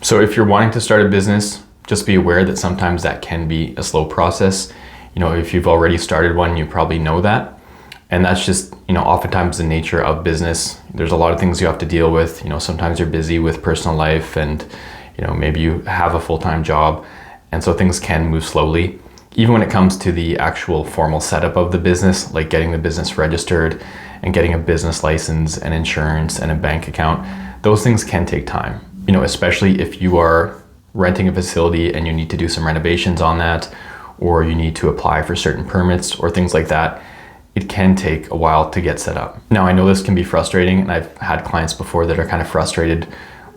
So if you're wanting to start a business, just be aware that sometimes that can be a slow process. If you've already started one, you probably know that. And that's just, oftentimes the nature of business. There's a lot of things you have to deal with. Sometimes you're busy with personal life and, maybe you have a full-time job. And so things can move slowly. Even when it comes to the actual formal setup of the business, like getting the business registered and getting a business license and insurance and a bank account, those things can take time. Especially if you are renting a facility and you need to do some renovations on that, or you need to apply for certain permits or things like that, it can take a while to get set up. Now, I know this can be frustrating, and I've had clients before that are kind of frustrated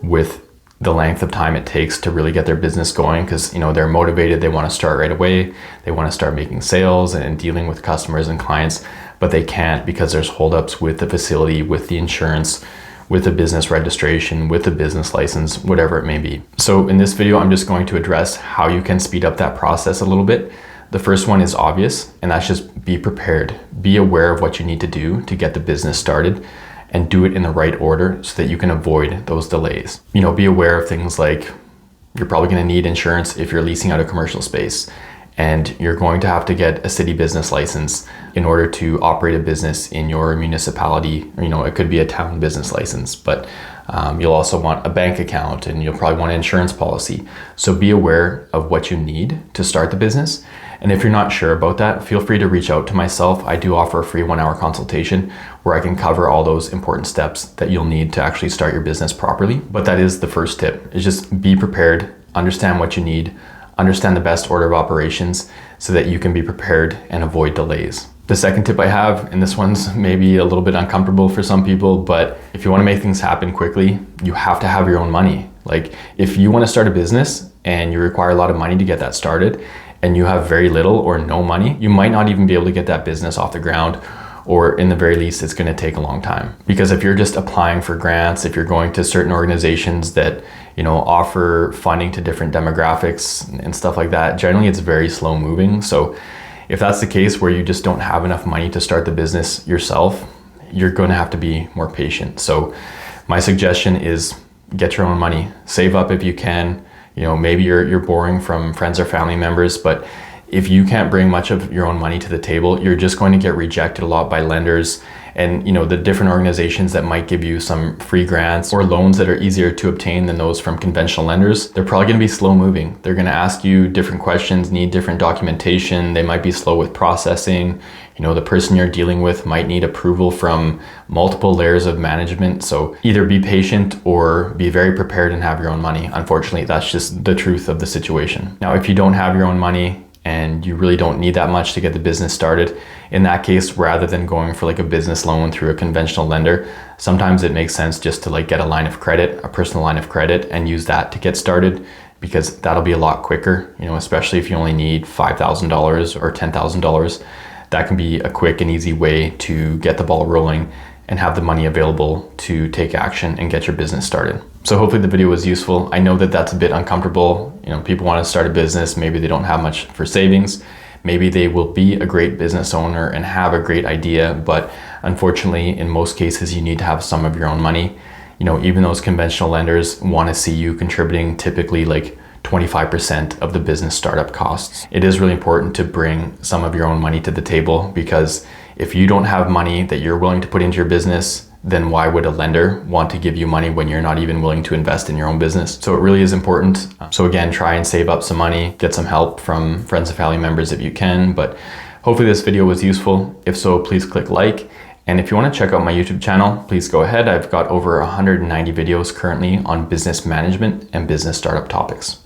with the length of time it takes to really get their business going because, they're motivated, they want to start right away, they want to start making sales and dealing with customers and clients, but they can't because there's holdups with the facility, with the insurance, with the business registration, with the business license, whatever it may be. So in this video, I'm just going to address how you can speed up that process a little bit. The first one is obvious, and that's just be prepared. Be aware of what you need to do to get the business started and do it in the right order so that you can avoid those delays. Be aware of things like you're probably going to need insurance if you're leasing out a commercial space, and you're going to have to get a city business license in order to operate a business in your municipality. It could be a town business license, but you'll also want a bank account and you'll probably want an insurance policy. So be aware of what you need to start the business. And if you're not sure about that, feel free to reach out to myself. I do offer a free 1-hour consultation where I can cover all those important steps that you'll need to actually start your business properly. But that is the first tip, is just be prepared, understand what you need, understand the best order of operations so that you can be prepared and avoid delays. The second tip I have, and this one's maybe a little bit uncomfortable for some people, but if you want to make things happen quickly, you have to have your own money. Like if you want to start a business and you require a lot of money to get that started and you have very little or no money, you might not even be able to get that business off the ground, or in the very least, it's going to take a long time. Because if you're just applying for grants, if you're going to certain organizations that, offer funding to different demographics and stuff like that, generally it's very slow moving. So if that's the case where you just don't have enough money to start the business yourself, you're going to have to be more patient. So my suggestion is get your own money, save up if you can. Maybe you're borrowing from friends or family members, but if you can't bring much of your own money to the table, you're just going to get rejected a lot by lenders and the different organizations that might give you some free grants or loans that are easier to obtain than those from conventional lenders. They're probably going to be slow moving. They're going to ask you different questions, need different documentation. They might be slow with processing. The person you're dealing with might need approval from multiple layers of management. So either be patient or be very prepared and have your own money. Unfortunately, that's just the truth of the situation. Now, if you don't have your own money and you really don't need that much to get the business started, in that case, rather than going for like a business loan through a conventional lender, sometimes it makes sense just to get a line of credit, a personal line of credit, and use that to get started, because that'll be a lot quicker, especially if you only need $5,000 or $10,000. That can be a quick and easy way to get the ball rolling and have the money available to take action and get your business started. So hopefully the video was useful. I know that that's a bit uncomfortable. People want to start a business. Maybe they don't have much for savings. Maybe they will be a great business owner and have a great idea, but unfortunately, in most cases, you need to have some of your own money. Even those conventional lenders want to see you contributing typically 25% of the business startup costs. It is really important to bring some of your own money to the table, because if you don't have money that you're willing to put into your business, then why would a lender want to give you money when you're not even willing to invest in your own business? So it really is important. So again, try and save up some money, get some help from friends and family members if you can, but hopefully this video was useful. If so, please click like. And if you want to check out my YouTube channel, please go ahead. I've got over 190 videos currently on business management and business startup topics.